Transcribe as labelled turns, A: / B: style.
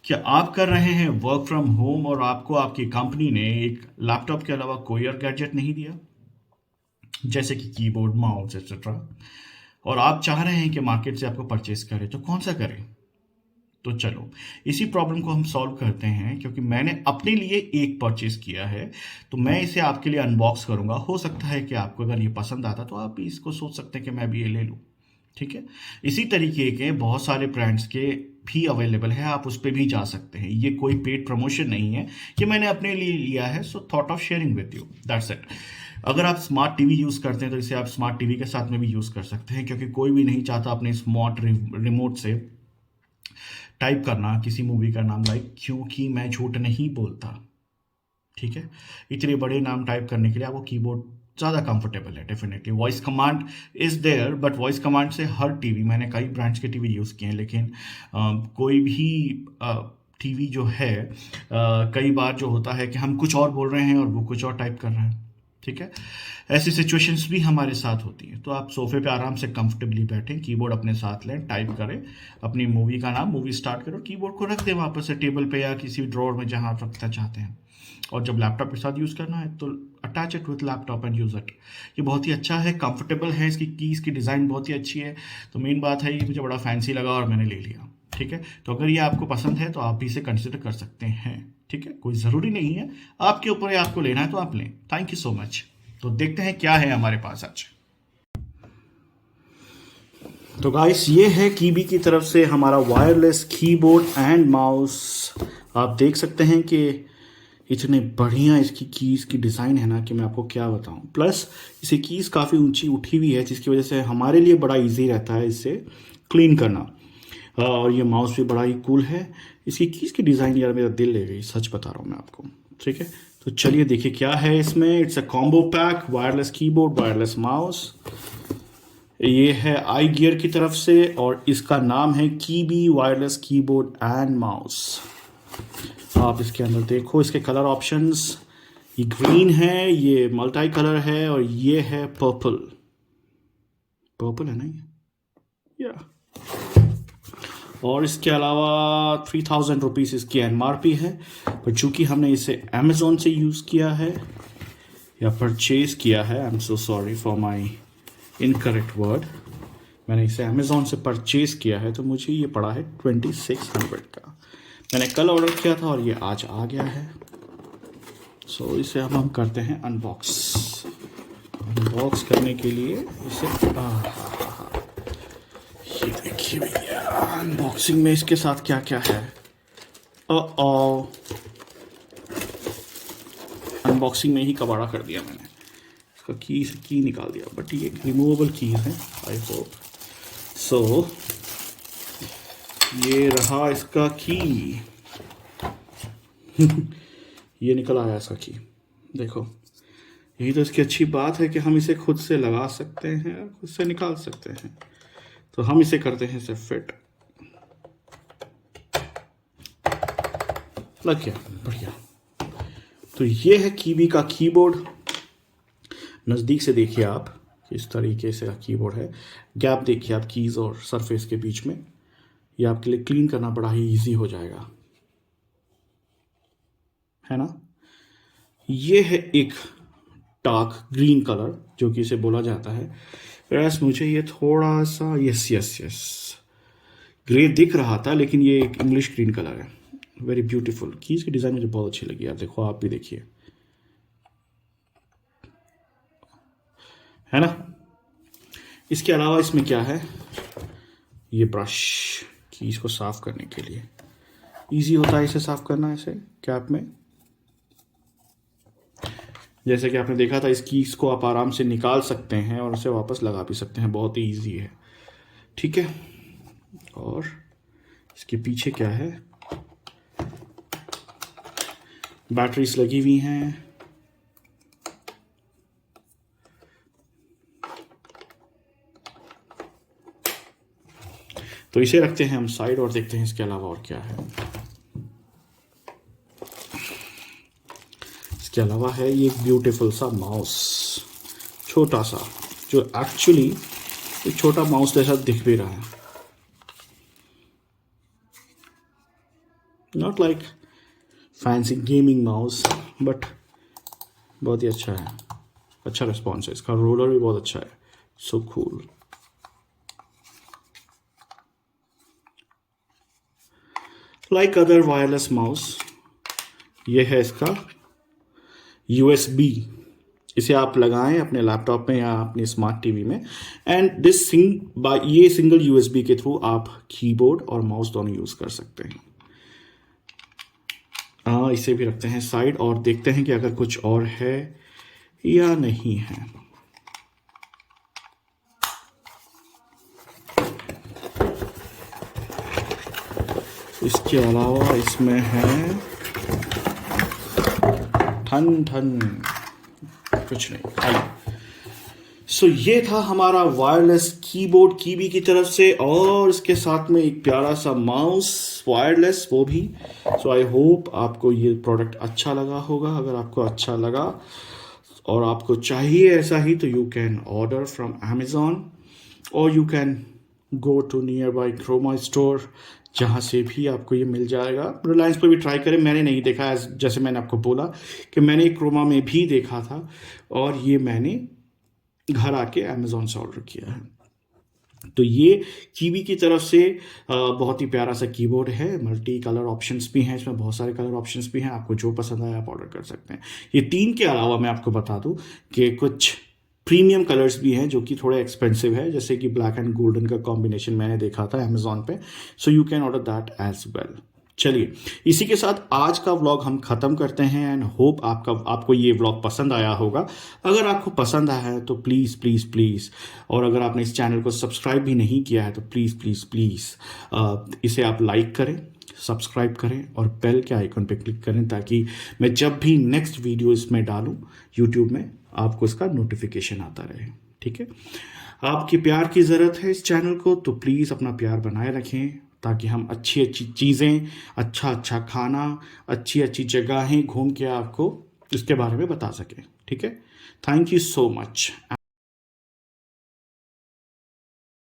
A: क्या आप कर रहे हैं वर्क फ्रॉम होम और आपको आपकी कंपनी ने एक लैपटॉप के अलावा कोई और गैजेट नहीं दिया, जैसे कि कीबोर्ड, माउस एक्सेट्रा, और आप चाह रहे हैं कि मार्केट से आपको परचेज करें, तो कौन सा करें? तो चलो, इसी प्रॉब्लम को हम सॉल्व करते हैं, क्योंकि मैंने अपने लिए एक परचेज किया है। तो मैं इसे आपके लिए अनबॉक्स करूंगा। हो सकता है कि आपको अगर ये पसंद आता तो आप भी इसको सोच सकते हैं कि मैं भी ये ले लूं। ठीक है। इसी तरीके के बहुत सारे ब्रांड्स के भी अवेलेबल है, आप उस पर भी जा सकते हैं। ये कोई पेड प्रमोशन नहीं है, ये मैंने अपने लिए लिया है, so thought of sharing with you, that's it. अगर आप स्मार्ट टीवी यूज़ करते हैं तो इसे आप स्मार्ट टीवी के साथ में भी यूज़ कर सकते हैं, क्योंकि कोई भी नहीं चाहता अपने स्मार्ट रिमोट से टाइप करना किसी मूवी का नाम, लाइक क्योंकि मैं झूठ नहीं बोलता। ठीक है। इतने बड़े नाम टाइप करने के लिए आपको कीबोर्ड ज़्यादा कंफर्टेबल है। Definitely voice command is there, but voice command से हर टीवी, मैंने कई ब्रांड्स के टीवी यूज़ किए हैं, लेकिन कोई भी टीवी जो है, कई बार जो होता है कि हम कुछ और बोल रहे हैं और वो कुछ और टाइप कर रहे हैं। ठीक है। ऐसी सिचुएशंस भी हमारे साथ होती हैं। तो आप सोफे पे आराम से कंफर्टेबली बैठें, कीबोर्ड अपने साथ लें, टाइप करें अपनी मूवी का नाम, मूवी स्टार्ट करो, कीबोर्ड को रख दें वापस से टेबल पे या किसी ड्रॉर में जहां आप रखना चाहते हैं। और जब लैपटॉप के साथ यूज़ करना है तो attach it with laptop and use it. ये बहुत ही अच्छा है, कंफर्टेबल है, इसकी कीज़ की डिज़ाइन बहुत ही अच्छी है। तो मेन बात है, ये मुझे बड़ा फैंसी लगा और मैंने ले लिया। ठीक है। तो अगर ये आपको पसंद है तो आप भी इसे कंसिडर कर सकते हैं। ठीक है। कोई ज़रूरी नहीं है, आपके ऊपर है, आपको लेना है तो आप लें। Thank you so much. तो देखते हैं क्या है हमारे पास आज। तो गाइस, ये है कीबी की तरफ से हमारा वायरलेस कीबोर्ड एंड माउस। आप देख सकते हैं कि इतने बढ़िया इसकी कीज़ की डिज़ाइन है ना कि मैं आपको क्या बताऊं। प्लस इसे कीज़ काफ़ी ऊंची उठी हुई है, जिसकी वजह से हमारे लिए बड़ा इजी रहता है इसे क्लीन करना। और ये माउस भी बड़ा ही कूल है। इसकी कीज़ की डिज़ाइन यार मेरा दिल ले गई, सच बता रहा हूँ मैं आपको। ठीक है। तो चलिए देखिए क्या है इसमें। It's a combo pack, wireless keyboard, wireless mouse. ये है आई गियर की तरफ से और इसका नाम है कीबी वायरलेस कीबोर्ड एंड माउस। आप इसके अंदर देखो, इसके कलर ऑप्शंस, ये ग्रीन है, ये मल्टी कलर है और ये है पर्पल। पर्पल है ना ये, या। और इसके अलावा 3000 रुपीज़ इसकी एमआरपी है। पर चूंकि हमने इसे अमेज़ोन से यूज़ किया है या परचेज किया है, I am so sorry for my incorrect word, मैंने इसे अमेज़ोन से परचेज किया है, तो मुझे ये पड़ा है 2600 का। मैंने कल ऑर्डर किया था और ये आज आ गया है। सो इसे अब हम करते हैं अनबॉक्स। अनबॉक्स करने के लिए इसे ये देखिए भैया, अनबॉक्सिंग में इसके साथ क्या क्या है। अनबॉक्सिंग में ही कबाड़ा कर दिया मैंने, इसका की निकाल दिया, बट ये रिमूवेबल कीज है आई होप सो। ये रहा इसका की ये निकल आया इसका की। देखो, यही तो इसकी अच्छी बात है कि हम इसे खुद से लगा सकते हैं, खुद से निकाल सकते हैं। तो हम इसे करते हैं, इसे फिट। लग गया, बढ़िया। तो ये है कीबी का कीबोर्ड। नज़दीक से देखिए आप, किस तरीके से कीबोर्ड है। गैप देखिए आप कीज़ और सरफेस के बीच में, ये आपके लिए क्लीन करना बड़ा ही इजी हो जाएगा, है ना। ये है एक डार्क ग्रीन कलर जो कि इसे बोला जाता है। वैसे मुझे ये थोड़ा सा यस यस यस ग्रे दिख रहा था, लेकिन ये एक इंग्लिश ग्रीन कलर है। Very beautiful. कीज की डिज़ाइन मुझे बहुत अच्छी लगी यार, देखो आप भी देखिए, है ना। इसके अलावा इसमें क्या है, ये ब्रश, कीज को साफ करने के लिए इजी होता है इसे साफ करना। ऐसे कैप में, जैसे कि आपने देखा था, इस कीज को आप आराम से निकाल सकते हैं और उसे वापस लगा भी सकते हैं, बहुत ही ईजी है। ठीक है। और इसके पीछे क्या है, बैटरीज लगी हुई हैं। तो इसे रखते हैं हम साइड और देखते हैं इसके अलावा और क्या है। इसके अलावा है ये ब्यूटीफुल सा माउस, छोटा सा, जो एक्चुअली एक छोटा माउस जैसा दिख भी रहा है। Not like fancy gaming mouse, but बहुत ही अच्छा है, अच्छा रिस्पॉन्स है इसका, रोलर भी बहुत अच्छा है, so cool. Like other wireless mouse, ये है इसका USB, इसे आप लगाएं अपने लैपटॉप में या अपने स्मार्ट टीवी में, एंड दिस ये सिंगल USB के थ्रू आप कीबोर्ड और माउस दोनों यूज़ कर सकते हैं। इसे भी रखते हैं साइड और देखते हैं कि अगर कुछ और है या नहीं है। इसके अलावा इसमें है ठन ठन, कुछ नहीं खाली। सो ये था हमारा वायरलेस कीबोर्ड कीबी की तरफ से, और इसके साथ में एक प्यारा सा माउस वायरलेस वो भी। सो आई होप आपको ये प्रोडक्ट अच्छा लगा होगा। अगर आपको अच्छा लगा और आपको चाहिए ऐसा ही, तो you can order from Amazon और you can go to nearby Croma store, जहाँ से भी आपको ये मिल जाएगा। रिलायंस पर भी ट्राई करें, मैंने नहीं देखा, जैसे मैंने आपको बोला कि मैंने क्रोमा में भी देखा था, और ये मैंने घर आके अमेजोन से ऑर्डर किया है। तो ये कीवी की तरफ से बहुत ही प्यारा सा कीबोर्ड है, मल्टी कलर ऑप्शंस भी हैं इसमें, बहुत सारे कलर ऑप्शंस भी हैं, आपको जो पसंद आए आप ऑर्डर कर सकते हैं। ये 3 के अलावा मैं आपको बता दूं कि कुछ प्रीमियम कलर्स भी हैं जो कि थोड़े एक्सपेंसिव है, जैसे कि ब्लैक एंड गोल्डन का कॉम्बिनेशन मैंने देखा था अमेजोन पे, so you can order that as well. चलिए, इसी के साथ आज का व्लॉग हम ख़त्म करते हैं, एंड होप आपको ये व्लॉग पसंद आया होगा। अगर आपको पसंद आया है तो प्लीज़ प्लीज़ प्लीज़, और अगर आपने इस चैनल को सब्सक्राइब भी नहीं किया है तो प्लीज़ प्लीज़ प्लीज़ इसे आप लाइक करें, सब्सक्राइब करें और बेल के आइकन पे क्लिक करें, ताकि मैं जब भी नेक्स्ट वीडियो इसमें डालूं यूट्यूब में, आपको इसका नोटिफिकेशन आता रहे। ठीक है, आपकी प्यार की ज़रूरत है इस चैनल को, तो प्लीज़ अपना प्यार बनाए रखें, ताकि हम अच्छी अच्छी चीज़ें, अच्छा अच्छा खाना, अच्छी अच्छी जगहें घूम के आपको इसके बारे में बता सकें। ठीक है, थैंक यू सो मच।